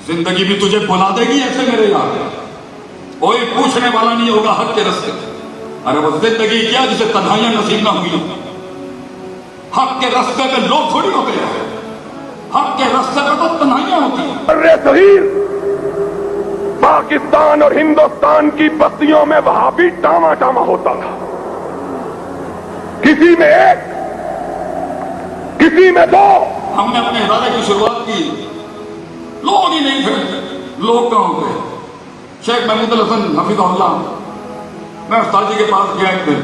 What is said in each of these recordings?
زندگی بھی تجھے بلا دے گی ایسے میرے یار، کوئی پوچھنے والا نہیں ہوگا حق کے رستے۔ ارے وہ زندگی کیا جسے تنہائیاں نصیب نہ ہوئی، حق کے رستے پہ لوگ تھوڑی ہوتے ہیں، حق کے رستے پہ تو تنہائیاں ہوتی ہیں۔ ارے صغیر پاکستان اور ہندوستان کی بستیوں میں وہاں بھی ٹاما ٹاما ہوتا تھا، کسی میں ایک، کسی میں دو۔ ہم نے اپنے ادارے کی شروعات کی، لوگ ہی نہیں تھے، لوگ کہاں تھے؟ شیخ محمود الحسن حفظہ اللہ، میں استاد جی کے پاس گیا ایک دن،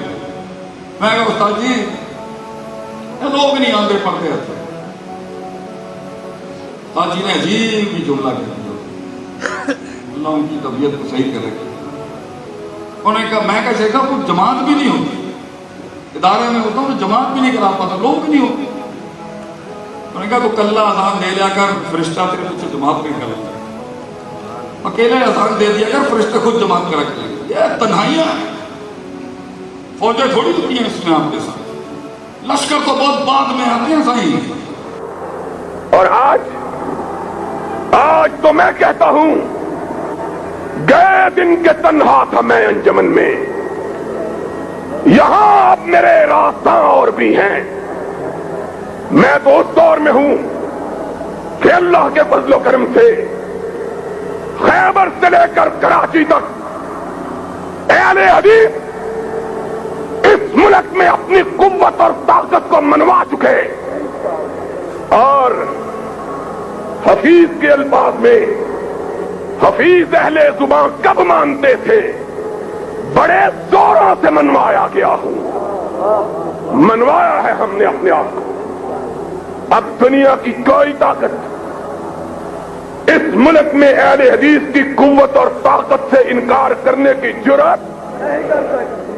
میں کہا استاد جی لوگ نہیں آتے پڑھتے رہتے۔ استاد جی نے عجیب ہی جملہ کیا، اللہ ان کی طبیعت کو صحیح کرے۔ انہوں نے کہا، میں کہا شیخ صاحب جماعت بھی نہیں ہوتی، ادارے میں ہوتا ہوں تو جماعت بھی نہیں کرا پاتا، لوگ بھی نہیں ہوتے۔ انہوں نے کہا تو کل اذان دے لیا کر، فرشتہ تیرے پیچھے جماعت نہیں کرے، اکیلے اذان دے دیا کر، فرشتہ خود جماعت کرے گا۔ یہ تنہائیاں ہیں، فوجیں تھوڑی ہوتی ہیں اس میں آپ کے ساتھ، لشکر تو بہت بعد میں آتے ہیں صحیح۔ اور آج تو میں کہتا ہوں، گئے دن کے تنہا تھا میں انجمن میں، یہاں اب میرے راستہ اور بھی ہیں۔ میں تو اس دور میں ہوں کہ اللہ کے فضل و کرم سے خیبر سے لے کر کراچی تک اہل حدیث اس ملک میں اپنی قوت اور طاقت کو منوا چکے، اور حفیظ کے الفاظ میں حفیظ اہل زبان کب مانتے تھے؟ بڑے زوروں سے منوایا گیا ہوں، منوایا ہے ہم نے اپنے آپ کو۔ اب دنیا کی کوئی طاقت اس ملک میں اہل حدیث کی قوت اور طاقت سے انکار کرنے کی جرات نہیں کر سکتی۔